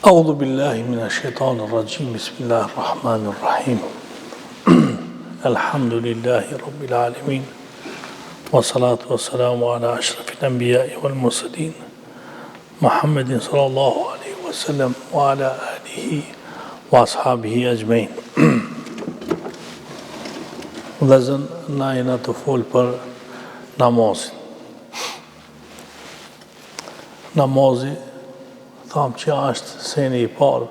أعوذ بالله من الشيطان الرجيم بسم الله الرحمن الرحيم الحمد لله رب العالمين والصلاة والسلام على أشرف الأنبياء والمرسلين محمد صلى الله عليه وسلم وعلى آله وأصحابه أجمعين Vëllezër, na jena të folë për namazin. Namazi, thamë që është seni i parë,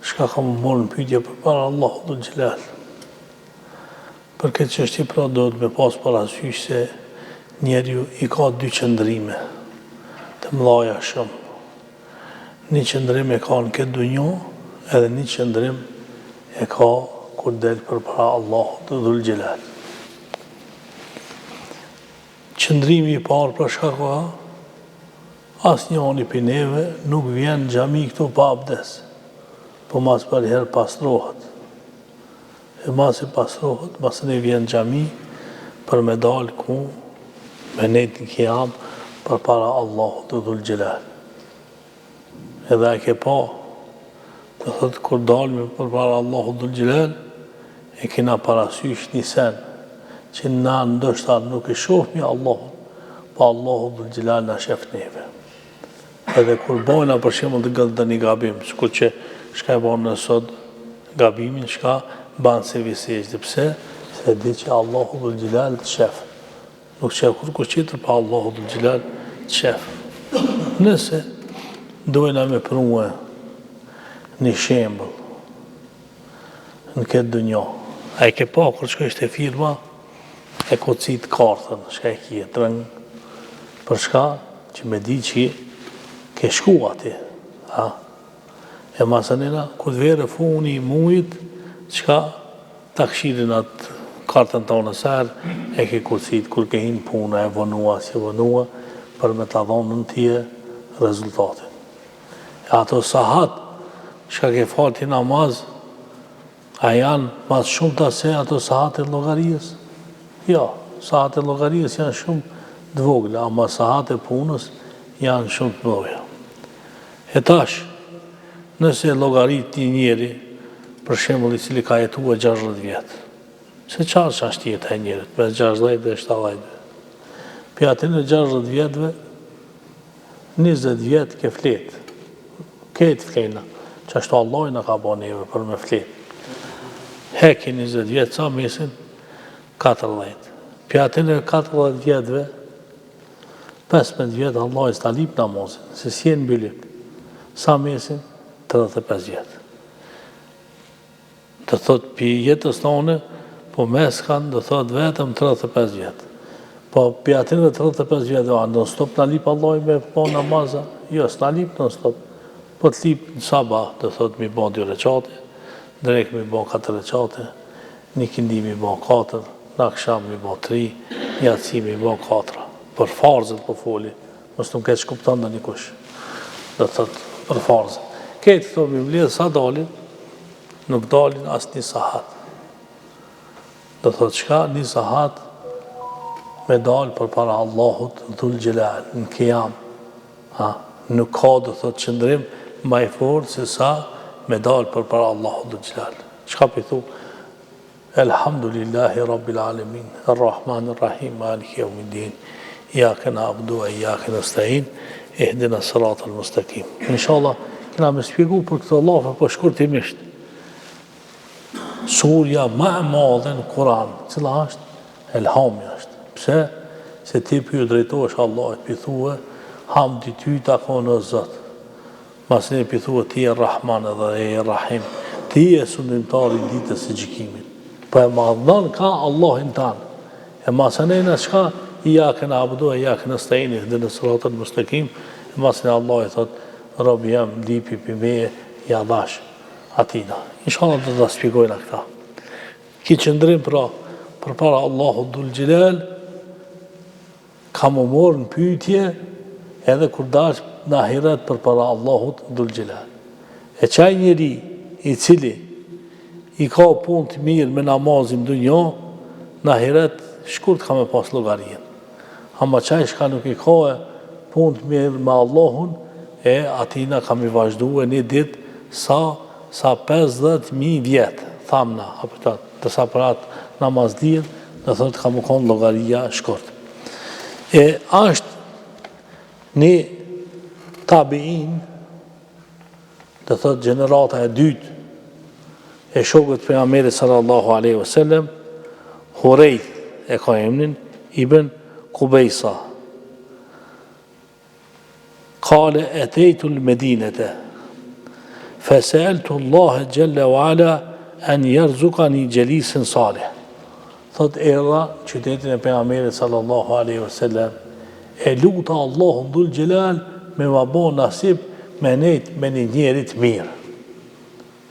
shka ka më morë në pyetje për para Allahu dhul Gjelal. Për këtë çështje pra do të me pas parasysh se njeriu i ka dy qëndrime të mëdha shumë. Një qëndrim e ka në këtë dunjë, edhe një qëndrim e ka kur del për para Allahu dhul Gjelal. Qëndrimi i parë për shka ka, asë njëni për neve nuk vjen në xhami këtu pa abdes, po mas për herë pastrohet. E mas i pastrohet, mas ne vjen në xhami për me dalë ku me nejtë në kiam për para Allahu të dhul Gjelal. Edhe e ke pa, të thëtë kur dalëme për para Allahu dhul Gjelal, e kena parasysh një sen, që na ndoshta nuk e shohmi Allahu, pa Allahu dhul Gjelal na shef neve. Edhe kur bojna për shembull të gëllë një gabim, shku që shka e bojnë në sot gabimin, shka banë se visejtë. Pse? Se di që Allahu dhul Gjelal të shef. Nuk qef kur qitër, pa Allahu dhul Gjelal të shef. Nëse dojna me prue një shembull në këtë dunjo, a i ke pa kur shka ishte firma, e kocit kartën, shka e kje të rëngë, për shka që me di që ke shku ati. E masanina, kur të vere funi i mujit, qka ta këshirin atë kartën ta unë sërë, e ke kursit, kur ke hinë puna, e vënua, si vënua, për me ta dhonë në tje rezultatin. E ato sahat, qka ke falë ti namaz, a janë mas shumë të se ato sahat e logarijës? Ja, sahat e logarijës janë shumë dvogle, ama sahat e punës janë shumë të mëdha. E tash, nëse llogarit një njeri, për shembull i cili ka jetuar 60 vjet, se çfarë është jeta e njerit, me 60 dhe 70. Për atë në 60 vjetëve, 20 vjet ke flet. Këtë flena, që ashtu Allah na ka bën neve për me flet. Heki 20 vjet, sa mesin? 14. Për atë në 14 vjetëve, 15 vjetë Allah i stalip namazin, se si e në bëllim. Sa mesin? 35 vjetë. Të thot për jetës tonë, po mes kanë, do thot vetëm 35 vjetë. Po për atin dhe 35 vjetë, a në stop në lip Allah i me po namaza? Jo, së në lip në stop. Po të lip në sabah, do thot mi bo 2 recate, drek mi bo 4 recate, një kindi mi bo 4, në aksham mi bo 3, një atësi mi bo 4. Për farzët po foli, mos nuk e që kupton dhe një kush, dhe të thëtë për farzët. Këtë këto Biblia, sa dalin, nuk dalin as një sahat. Dhe të thëtë qka, një sahat me dalë për para Allahut dhul Gjelal, në kijam. Nuk ka, dhe të thëtë qëndrim, ma i forë se sa me dalë për para Allahut dhul Gjelal. Qka për thu? Elhamdulillahi Rabbil Alamin, Ar-Rahman Ar-Rahim, Maliki Yawmiddin. Iyyaka na'budu wa iyyaka nasta'in, ihdina siratal mustaqim. Inshallah, kena me shpjegu për këtë Allah, po shkurtimisht. Surja më e madhe në Kur'an, cila është? Elhami është. Pse? Se ti pyet drejtohesh Allahut, pi thua, hamdi ty takon o Zot. Masni pi thua ti e Rahman dhe e Rahim. Ti e sundimtari i ditës së gjykimit. Po e madhon ka Allahin tan. E masanena çka? Iyyaka na'budu wa iyyaka nasta'in, ihdina siratal mustaqim. Masni Allah i thot, robi jam lipi për meje, ja dash atina. Inshallah do të shpjegojna këta. Ki qëndrim pra, për para Allahu dhul Gjelal, ka më morë në pyetje, edhe kur dash në ahiret për para Allahu dhul Gjelal. E qaj njeri i cili i ka punë të mirë me namazin dunjo, në ahiret shkurt ka me pas llogarin. Ama qaj shka nuk i ka punë të mirë me Allahun, e atina kam i vazhdu e një ditë sa 50.000 vjetë, thamna, dësa për atë namazdijen, dhe thotë ka më konë logaria shkurt. E ashtë një tabiin, dhe thotë generata e dytë e shokët pejgamberit sallallahu alaihi wasallam, Hurejth e ka emrin, ibn Kubejsa. Kale etejtu l-Medinete, feseltu Allah gjelle wa ala en jerzukani gjelisin salih. Thot era qytetin e pejgamberit sallallahu alaihi wasallam, e luta Allahun dhul gjelal me ma bo nasib me nejt me një njerit mirë.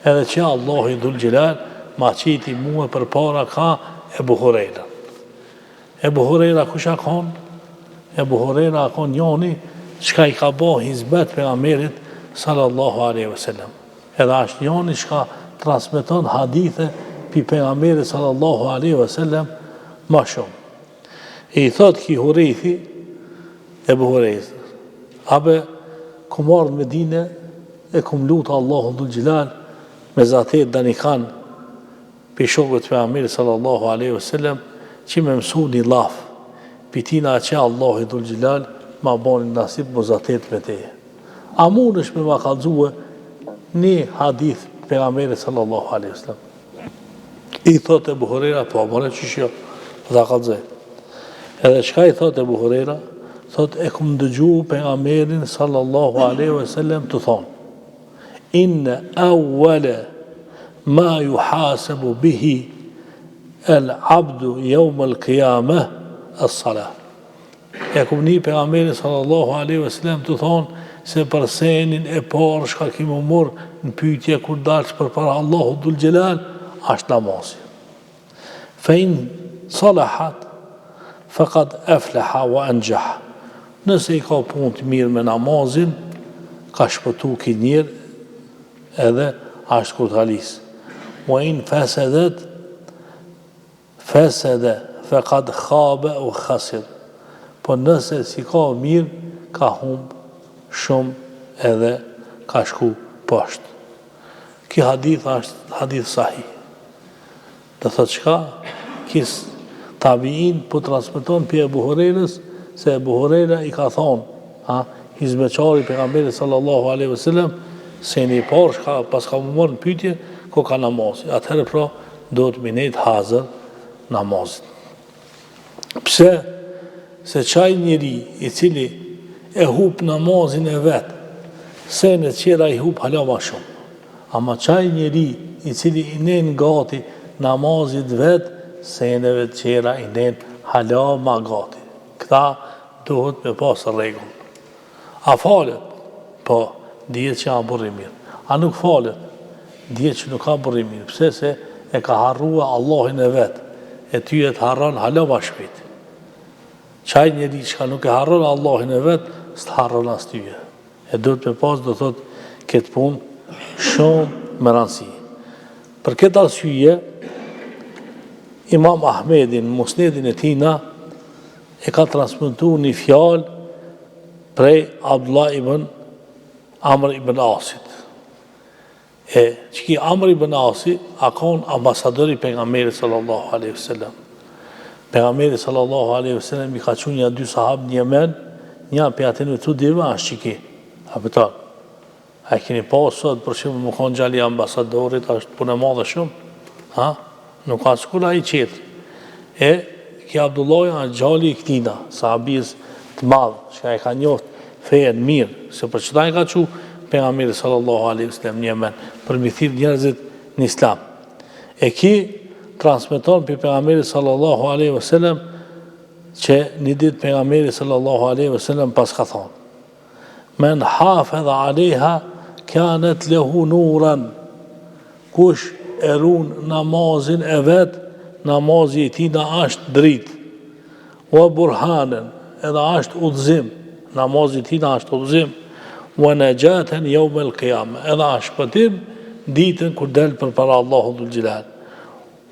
Edhe që Allahu i dhul gjelal ma qiti muë për para ka Ebu Hurejra. Ebu Hurejra kusha kon? Ebu Hurejra kon njoni qka i ka bo hizbet pejgamberit sallallahu alaihi wasallam. Edhe ashtë njoni qka transmeton hadithe pi pejgamberit sallallahu alaihi wasallam ma shumë. E i thot ki Hurejthi, Ebu Hurejthi, abe kum ardhë me dine e kum luta Allahu dhul gjelal me zatet danikan pi shokët pejgamberit sallallahu alaihi wasallam që me mësu një laf pitina që Allahu dhul gjelal ma boni nasib më zatet me teje. A mund është me ma kalzue një hadith pejgamberit sallallahu alaihi wasallam. I thot Ebu Hurejra, po mone qëshjo, dhe kalzej. Edhe qka i thot Ebu Hurejra? Thot e kum dëgju pejgamberin sallallahu alaihi wasallam të thonë, inne awwala ma yuhasabu bihi al-abdu yawm al-qiyamah as-salah. E kum një pejgamberin sallallahu alaihi wasallam të thonë se për senin e parë shka kimu morë në pyetje kur dalës për para Allahu dhul gjelal, ashtë namazi. Fejn salahat, faqad aflaha wa anjaha. Nëse i ka punë të mirë me namazin, ka shpëtu ki njërë edhe ashtë kurtalis. Wa in fasadet, faqad khaba u khasir. Po nëse si ka mirë, ka humbë shumë edhe ka shku poshtë. Ki hadith është hadith sahih. Dhe thot qka? Kis tabiin po transmiton për Ebu Hurejrës, se Ebu Hurejra i ka thonë, hizmeqari pejgamberit sallallahu alaihi wasallam, se një parë shka pas ka më mërë në pytje, ko ka namazin. Atëherë pra, do të minet hazër namazin. Pse? Se qaj njëri i cili e hup namazin e vetë, se në qera i hup hala ma shumë. Ama qaj njëri i cili i nen gati namazit vetë, se në vetë qera i nen hala ma gati. Këta duhet me pasë regull. A falet? Po, dhjetë që a burri mirë. A nuk falet? Dhjetë që nuk a burri mirë. Pse se e ka harrua Allahin e vetë, e ty e të harron hala ma shpit. Qaj njëri që ka nuk e harron Allahin e vetë, së të harron as tyje. E duhet me pasë, do thot, këtë punë shumë më rëndësi. Për këtë arsyje, Imam Ahmedin, musnedin e tina, e ka transmitu një fjalë prej Abdullah ibn Amr ibn Asit. E që ki Amr ibn Asit, a konë ambasadori pejgamberit sallallahu alaihi wasallam. Pejgamberi sallallahu alaihi wasallam i ka qunë një dy sahab një men, një për atë në të diva është që ki. A pëton. A keni pasot, për shumë më konë gjali ambasadorit, është punë e madhe shumë. Nuk ka s'kula i qetë. E ki Abdullah janë gjali i këtina, sahabis të madhë, që ka e ka njohtë fejen mirë, se për qëta i ka që pejgamberi sallallahu alaihi wasallam një men, për mi thirë njerëzit në islam. E ki transmeton për pejgamberi sallallahu alaihi wasallam që një ditë pejgamberi sallallahu alaihi wasallam pas ka thonë, men hafedha alejha kanët lehu nuran, kush erun namazin e vetë, namazi i tina ashtë dritë, wa burhanen, edhe ashtë udhëzim, namazi i tina ashtë udhëzim, wa nëgjaten jo me l'kijame, edhe ashtë pëtim, ditën kur delë për para Allahu dhul gjelal.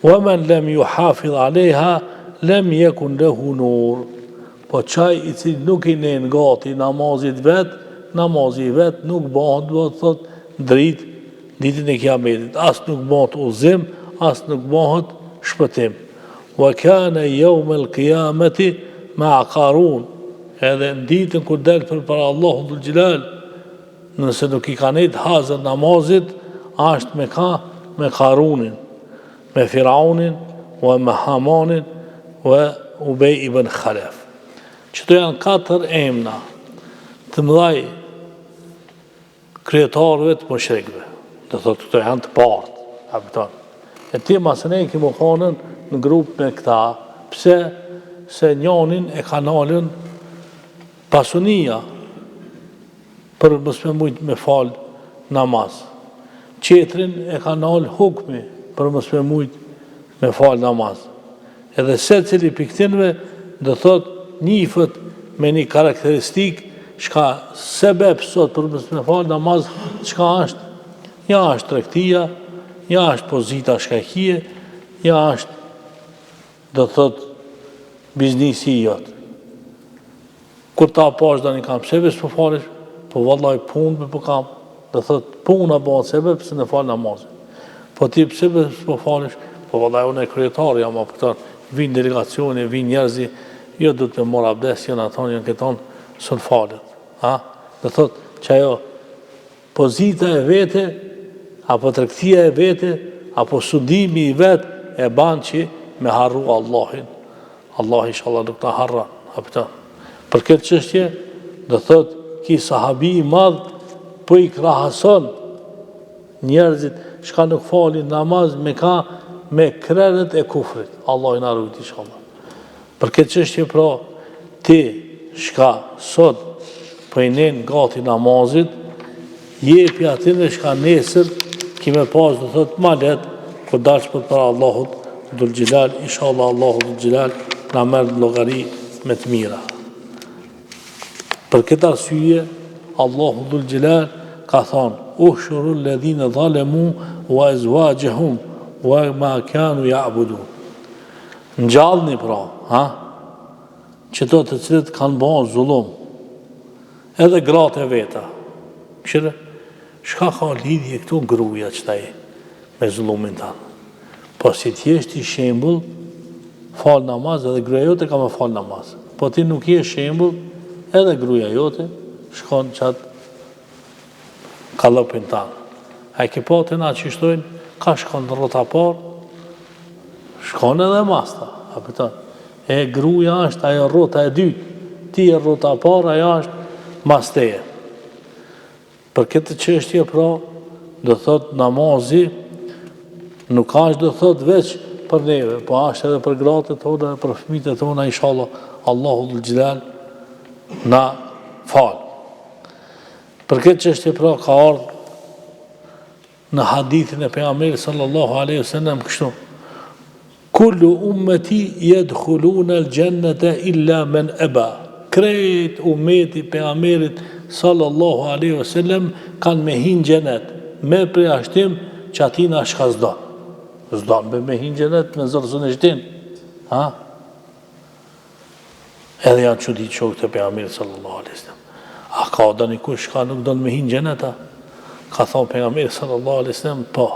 Wa men lem ju hafidh alejha, lem jekun lehu nur, po qaj i cili nuk i nen gati namazit vetë, namazi vetë nuk bëhet, do të thotë dritë ditën e Kiametit. As nuk bëhet udhëzim, as nuk bëhet shpëtim. Wa kana yawmal qiyamati ma'a Qarun. Edhe në ditën kur del përpara Allahut dhul xhelal, nëse nuk i kanë të hazër namazit, është me Qarunin, me Firaunin, me Hamanin, me Ubej ibn Khalaf. Qëto janë 4 emna të mëdhaj krijetarëve të mushrikëve. Do thotë këto janë të partë. E ti masë ne kemi konën në grup me këta, pse se njonin e kanalën pasunia për mos me mujt me fal namaz. Qetrin e kanal hukmi për mos me mujt me fal namaz. Edhe secili piktinve do thot njifët me një karakteristik shka sebeb sot për mos me fal namaz, çka është? Ja është tregtia, ja është pozita shkaqie, ja është do thot biznisi i jot. Kur ta pash dani kam sebes po falesh, po vallaj punë po kam, do thot puna bëhet sebeb se në fal namazin. Po ti pse po falesh, po vallaj unë kryetar jam apo këto vin delegacioni, vin njerëzi, jo do të mor abdes, janë aton janë këton son falet. Ha? Do thot që ajo pozita e vete apo tregtia e vete apo studimi i vet e ban që me harru Allahin. Allah inshallah nuk ta harron, apo për këtë çështje do thot ki sahabi i madh po i krahason njerëzit shka nuk falin namaz me krerët e kufrit. Allah i na rujt inshallah. Për këtë çështje pra ti shka sot po i nen gati namazit, jepi atyre shka nesër kime pas do thot ma let kur dalsh për Allahut dhul xhelal, inshallah Allahu dhul xhelal na merr llogari me të mira. Për këtë arsye, Allahu dhul xhelal ka thonë: "Ushuru alladhina zalamu wa azwajuhum wa ma kanu ya'budun." Ngjallni pra, ha? Çdo të cilët kanë bën zullum, edhe gratë e veta. Këshire, shka ka lidhje këtu gruaja qëtaj me zullumin tanë? Po si t'jesh ti shembull, fal namaz, edhe gruaja jote ka me fal namaz. Po ti nuk je shembull, edhe gruaja jote shkon qatë kallopin tanë. A i ke po të na që shtojnë, ka shkon në rrota parë, shkon edhe masta. E gruaja është ajo rrota e dytë, ti e rrota parë, ajo është masteje. Për këtë çështje pra, do thot namazi nuk është do thot veç për neve, po është edhe për gratë tona, për fëmijët tona, inshallah Allahu dhul xhelal na fal. Për këtë çështje pra ka ardhur në hadithin e pejgamberit sallallahu alaihi wasallam kështu: "Kullu ummati yadkhuluna al-jannata illa man aba." Krejt ummeti pejgamberit sallallahu alaihi wasallam kanë me hinë xhenet, me përjashtim që atina shka zdon. Zdon me hinë xhenet me zërzën e shtin. Ha? Edhe janë çudit shokët e pejgamberit sallallahu alaihi wasallam. A ka doni kush ka nuk don me hinë xhenet? Ka thonë pejgamberi sallallahu alaihi wasallam, po.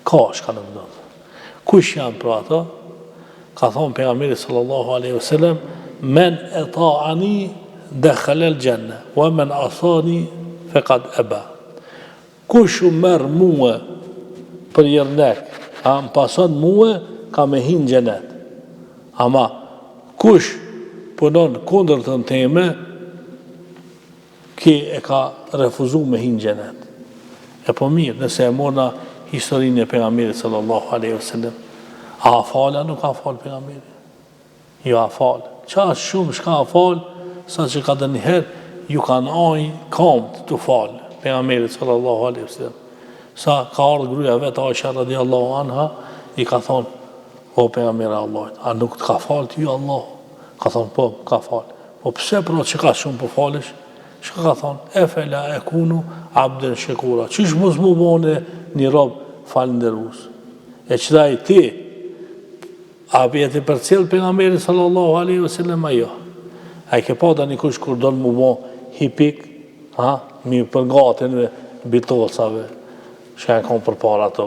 Ka shka nuk don. Kush janë pra ato? Ka thonë pejgamberi sallallahu alaihi wasallam: "Men ata'ani dakhala al-janna wa man asani faqad aba." Kush u merr mua për jernek, më pason mua, ka me hinë xhenet. Ama kush punon kundër të teme, ki e ka refuzu me hinë xhenet. E po mirë, nëse e morna historinë e pejgamberit sallallahu alaihi wasallam, a fala nuk ka fal pejgamberi? Jo a fal. Qa shumë shka a fal, sa që ka dhe njëherë ju kanë ajnë kamt të falë, pejgamberit sallallahu alaihi wasallam. Sa ka ardhë gruaja vetë Aisha radiallahu anha, i ka thonë: "O pejgamberi Allahut, a nuk të ka falë ty Allah?" Ka thonë: "Po, ka falë." "Po pse pra që ka shumë po falesh?" Shka ka thonë: "Efela e kunu abden shekura." Qish mos mu bone një rob falënderues? E qëta i ti, a bjeti për cilë pejgamberi sallallahu alaihi wasallam ajo? A i ke pa da një kush kur donë mu bo hipik, Mi për gatin e bitolsave, që e kom për para të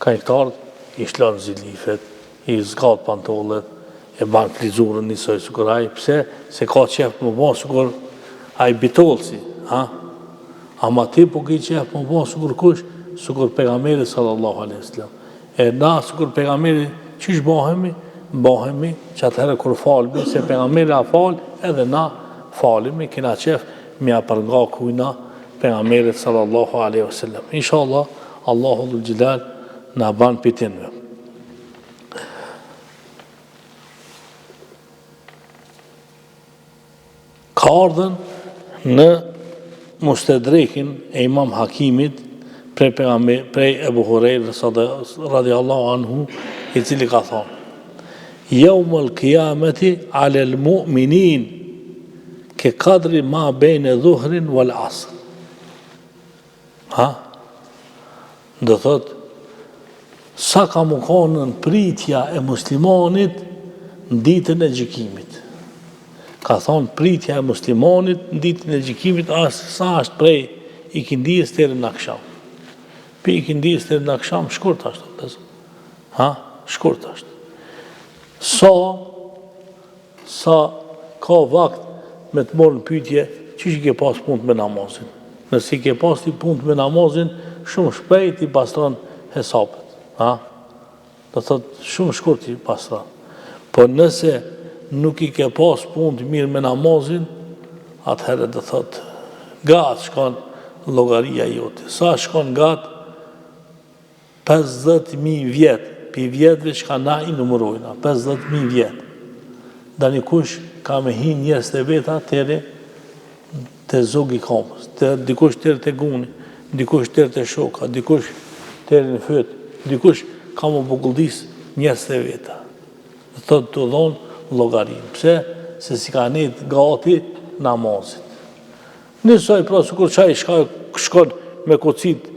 kanjktarët, i shlën zilifet, i zgat pantollet, e ban plizurën njësoj sukur aj, pse? Se ka qef më bon sukur aj bitolsi, ama ti po ki qef më bon sukur kush, sukur pejgamberi sallallahu alaihi wasallam. E na sukur pejgamberi çish bahemi? Bahemi që atëherë kur falmi, se pejgamberi a fal, edhe na falimi, kina qef mja përnga kujna pejgamberit sallallahu alaihi wasallam. Inshallah, Allahu dhul Gjelal na ban pitinve. Ka ardhen në Mustedrekin e Imam Hakimit prej Ebu Hurejrës radiallahu anhu, i cili ka thonë: Jaumul qiyamati alel mu'minin ke kadri ma bejnë dhuhrin wal asr. Do thot, sa ka më konën pritja e muslimanit në ditën e gjykimit. Ka thonë pritja e muslimanit në ditën e gjykimit, sa është prej ikindijës deri në akşam. Pi ikindijës deri në akşam, shkurt është. Shkurt është. Sa ka vakt me të morën pyetje, çish i ke pas punë me namazin. Nëse i ke pas ti punë me namazin, shumë shpejt i pastron hesapet. Do thot, shumë shkurt i pastron. Po nëse nuk i ke pas punë mirë me namazin, atëherë do thot, gatë shkon llogaria jote. Sa shkon gatë? 50.000 vjetë. Pi vjetëve që ka na i numërojna, 50.000 vjetë. Dani kush ka me hi njerës të veta të zogi kamës, dikush tërë të guni, dikush tërë të shoka, dikush tërë në fëtë, dikush ka më bukuldis njerës të veta. Të dhonë llogarinë. Pse? Se si ka nejtë gati namazit. Nësoj, pra, sukur qaj shkon me kocit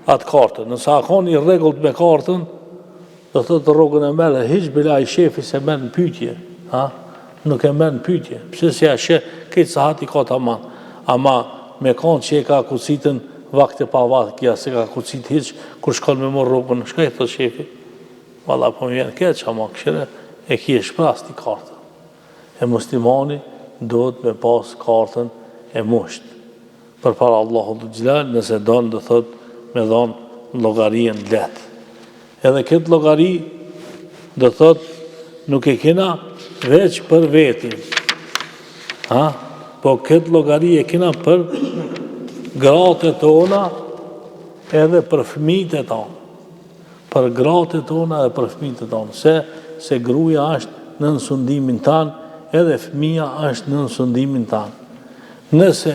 atë kartën, nësa akon i regullt me kartën, do thotë rrogën e merë, hiç bila i shefi se merë në pytje. Nuk e merë në pytje. Pse si a këtë sahat i ka të aman. Ama me kanë që e ka kucitën vakte pa vakja, se ka kucit hiç, kur shkon me morë rrogën, shkaj të shefi. Valla po më vjenë këtë që ama këshire, e ki e shprast i kartën. E muslimani do të me pas kartën e musht. Për para Allahu dhul Gjelal, nëse donë, do thotë me donë llogarien letë. Edhe këtë llogari, do thot, nuk e kena veç për vetin. Po këtë llogari e kena për gratë tona edhe për fëmijët e tonë. Për gratë tona edhe për fëmijët e tonë. Se gruaja është në sundimin tanë, edhe fëmija është në sundimin tanë. Nëse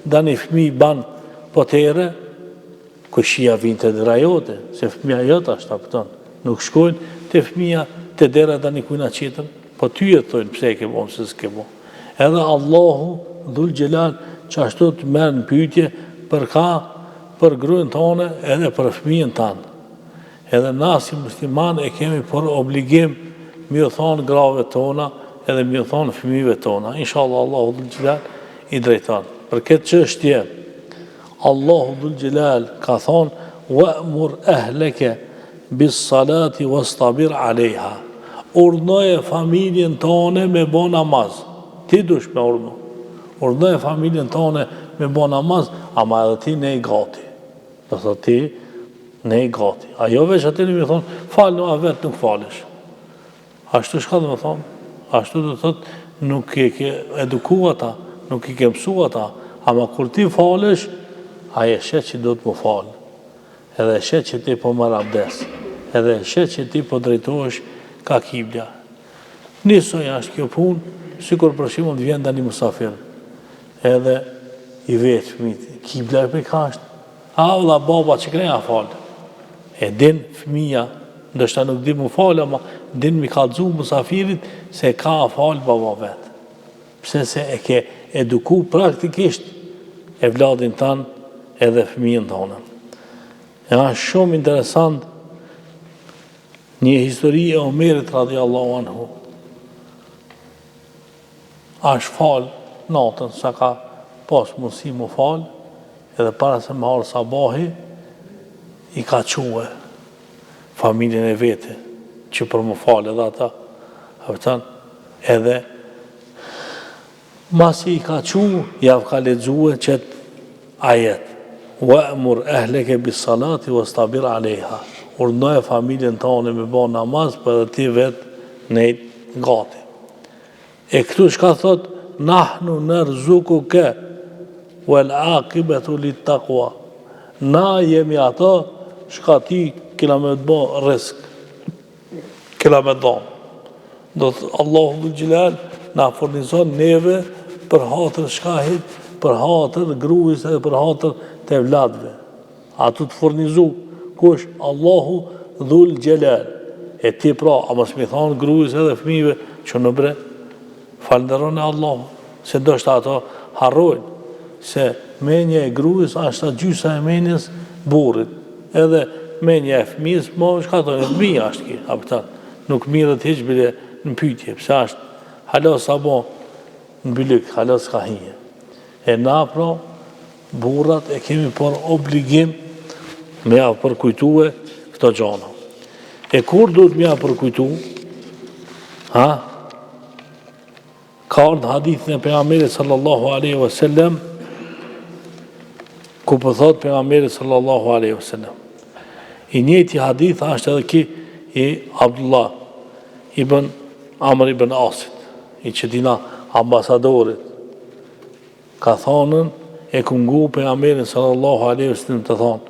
dani fëmijë banë potere, këshia vinë të dera jote, se fëmija jote është apëton. Nuk shkojnë të fëmija të dera da një kujna qitën, po ty e thojnë pse e ke bo, mëse s'ke bo. Edhe Allahu dhul Gjelal që ashtu të merë në pyetje për ka, për gruën tonë edhe për fëmijën tanë. Edhe na si musliman e kemi për obligim mi u thonë grave tona edhe mi u thonë fëmijëve tona. Inshallah Allahu dhul Gjelal i drejton. Për këtë çështje Allahu dhul Gjelal ka thonë wa'mur ahleke bis salati wastabir alejha. Urdhnoje familjen tone me bo namaz. Ti dush me urdhnu. Urdhnoje familjen tone me bo namaz, ama edhe ti ne i gati. Do thot ti ne i gati. Ajo veç atë mi thonë, falë në avet nuk falesh. Ashtu shka dhe me thonë? Ashtu dhe thot, nuk i ke eduku ata, nuk i ke mësu ata, ama kur ti falesh, aje shet që do të më falë, edhe shet që ti po marrë abdes, edhe shet që ti po drejtohesh ka kiblja. Nisoj ashtë kjo punë, sikur për shembull të vjen tani musafir, edhe i vetë fëmijë, kibla e për ka është, valla baba që kreja falë, e din fëmija, ndështë nuk din më falë, ama din mi kallëzu musafirit se ka falë baba vetë. Pse se e ke eduku praktikisht e vladin tanë edhe fëmijën tonë. E është shumë interesant një histori e Omerit radiallahu anhu. Është falë natën, sa ka pas mundësi më falë, edhe para se më harë sabahi, i ka quë familjen e vete, që për më falë edhe ata, edhe masi i ka quë, javë ka lexuar qëtë ajet, wa'mur ahleke bis salati wastabir alejha, urdhnoje familjen tonë me bë namaz, për edhe ti vetë nejtë gati. E këtu shka thot, nahnu narzukuke wal aqibatu lit taqwa. Na jemi ato shka ti kena me të bë risk, kena me dhonë. Do të Allahu dhul Gjelal na furnizon neve për hatër shkahit, për hatër gruis edhe për hatër të evladve. Atu të furnizu kush Allahu dhul Gjelal. E ti pra, a mos mi thonë gruis edhe fëmijëve që në bre, falënderoni Allahu, se do shta ato harrojnë, se menja e gruis ashtë gjysa e menjes burrit, edhe menja e fëmijës, mo shka tonë, fëmija ashtë ki, apëtan, nuk mirët heq bile në pytje, pëse ashtë halos abo në bilik, halos ka hije. E na pra, burrat e kemi për obligim me ja përkujtue këto gjana. E kur duhet me ja përkujtu? Ka ardhë hadithin e pejgamberit sallallahu alaihi wasallam, ku po thot pejgamberi sallallahu alaihi wasallam. I njëjti hadith është edhe ki i Abdullah ibn Amr ibn Asit, i qëtina ambasadorit. Ka thonën e kungu pejgamberin sallallahu alaihi wasallam të thonë: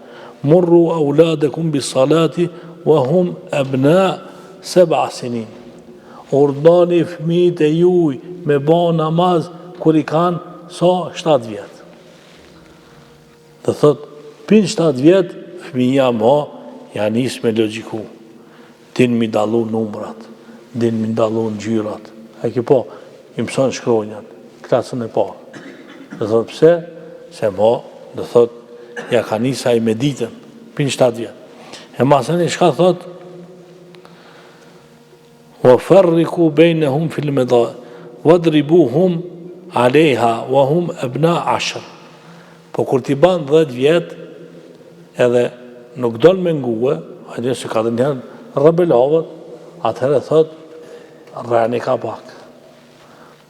"Murru auladakum bis salati wa hum abna 7 sinin." Urdhoni fëmijët e juaj me bë namaz kur i kanë sa 7 vjet. Dhe thot, pin 7 vjet, fëmija ma, ja nis me logjiku. Din mi dalu numrat, din mi dalu në gjyrat. E ki po, i mëson shkronjat, klasën e parë. Dhe thot, pse? Se ma, dhe thot, ja ka nisa i me ditën, pin 7 vjet. E masën e shka thot, wa farriku bejnehum fil medaj, wa dribuhum alejha, wa hum ebna 10. Po kur t'i ban 10 vjet, edhe nuk don me nguë, hajde se ka dhe njërë rebelavët, atëherë thot, rreni ka pak.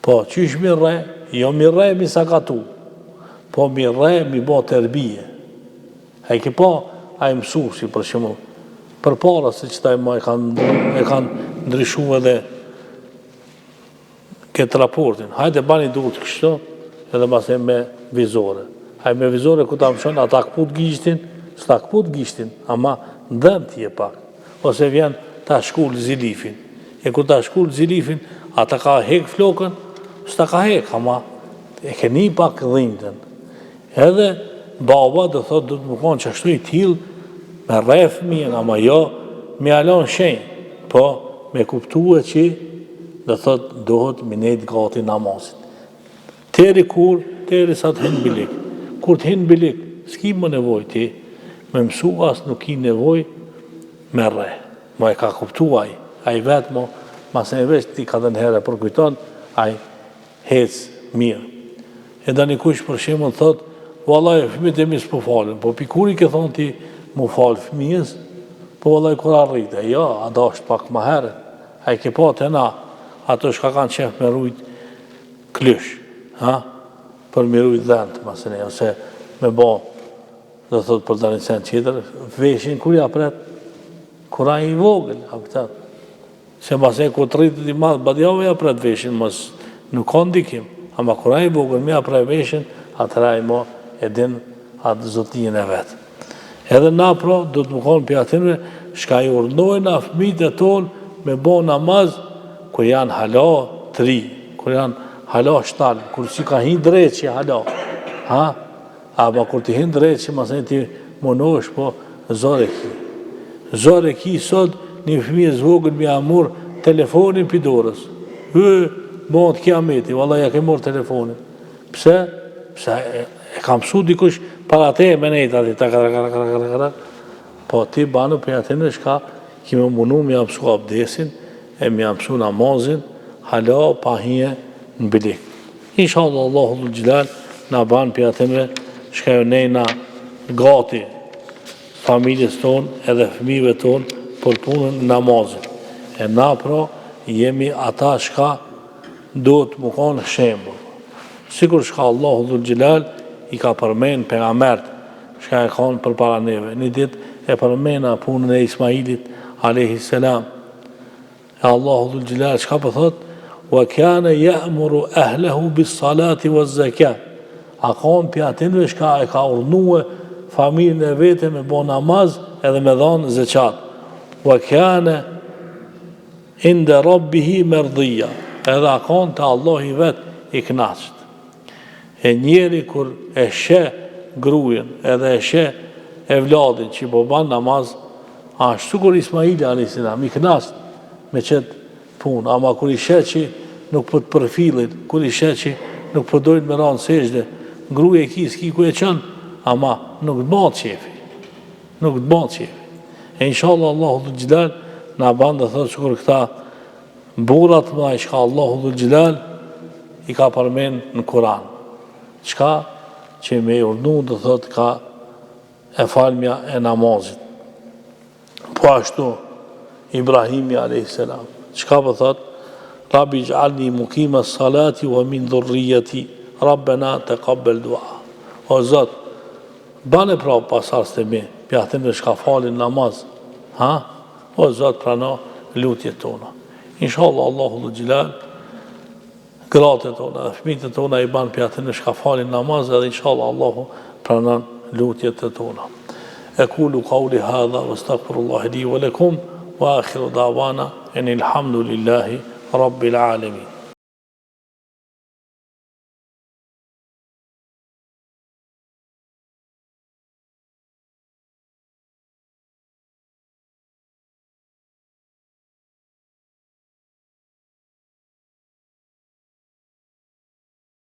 Po, qysh mi rre? Jo mi rre mi sakatu, po mi rre mi bo tërbije. E ki po, a i mësu, si për shumë, për para se që ta e kanë ndryshu edhe këtë raportin. Hajde bani duhet kështu, edhe base me vizore. Hajde me vizore ku ta më shonë, ata këput gishtin, s'ta këput gishtin, ama ndëm tje pak. Ose vjen ta shkull zilifin. E ku ta shkull zilifin, ata ka hek flokën, s'ta ka hek, ama e keni pak dhindën. Edhe baba dhe thot, du të më konë që ashtu i tilë, me rref mien, ama jo, me alon shenjë, po me kuptue që dhe thot, dohet minet gati namazit. Teri kur, teri sa të hinë bilik. Kur të hinë bilik, s'ki më nevoj ti, me mësu asë nuk ki nevoj me rre. Ma e ka kuptua a i vetë mo, ma se e veç ti ka dhe në herë për kujton, a i hecë mirë. E da një kush për shemë në thot, vallaj, fëmijët e mi s'po falën, po pikuri ke thonë ti mu falë fëmijës, po vallaj kur arrite, ja, a da është pak ma herët, a i ke pa të na, ato shka kanë qef me rujt klysh, për me rujt dhëndë, masëne, ose me ba, dhe thot për dhe një sen qitër, veshin kur ja pret, kur a i vogël, se masëne kur të rritë i madhë, badjave ja pret veshin, mos nuk ka ndikim, ama kur a i vogël, me ja pret veshin, atëra i mo e din atë zotijin e vetë. Edhe na pro, do të më konë për atinve, shka i urnojnë a fëmijët e tonë me bo namaz, kër janë hala 3, kër janë hala 7, kër si ka hinë drejtë që hala, ama kër ti hinë drejtë që masën ti monosh, po zore ki. Zore ki sot një fëmijë zvogën mi amur telefonin për dorës. Bëndë kja meti, valla ja ke morë telefonin. Pse? Pse e kam su dikush para te me nejta ati, po ti banu për atë në shka kime munu mi amësu abdesin e mi amësu namazin hala pa hije në bilik. Inshallah Allahu dhul Gjelal na ban për atinve shka jo nejna gati familjes tonë edhe fëmijëve tonë për punën namazit. E na pra jemi ata shka duhet më konë shembull. Sikur shka Allahu Dhul Gjelal i ka përmen pejgambert shka e kanë për para neve. Një dit e përmena punën e Ismailit a.s. E Allahu Dhul Gjelal shka për thot wa kjane ja'muru ahlehu bis salati wa zaka. A kanë për atinve shka e ka urnue familjen e vete me bo namaz edhe me dhanë zeqat. Wa kjane inda rabbihi merdhia. Edhe a kanë të Allah i vet i knasht. E njeri kur e she grujen edhe e she evladin që po ban namaz, ashtu kur Ismaili a.s. i knasht me qëtë punë, ama kur i she që nuk për të përfilit, kur i she që nuk për dojnë me ranë sejde, gruje e s'ki ku e qënë, ama nuk të batë qefi. Nuk të batë qefi. E inshallah Allahu Dhul Gjelal na ban dhe thëtë që kur këta burat më i shka Allahu Dhul Gjelal i ka përmen në Kur'an. Qka që me urnu dhe thëtë ka e falmja e namazit. Po ashtu Ibrahimi a.s. Qka për thëtë Rabbi gj'alni mukima salati wa min dhurrijati Rabbena taqabbal dua. O Zot, bane pra pasars të mi, pjathin dhe shka falin namaz. Ha? O Zot, prano lutjet tona. Inshallah, Allahu Dhul Gjelal, gratet tona dhe fëmijët tona i ban pjathin dhe shka falin namaz, edhe inshallah Allahu pranon lutjet tona. Aqulu qawli hadha wa astaghfirullahi li wa lakum wa akhiru da'wana anil hamdulillahi rabbil alamin.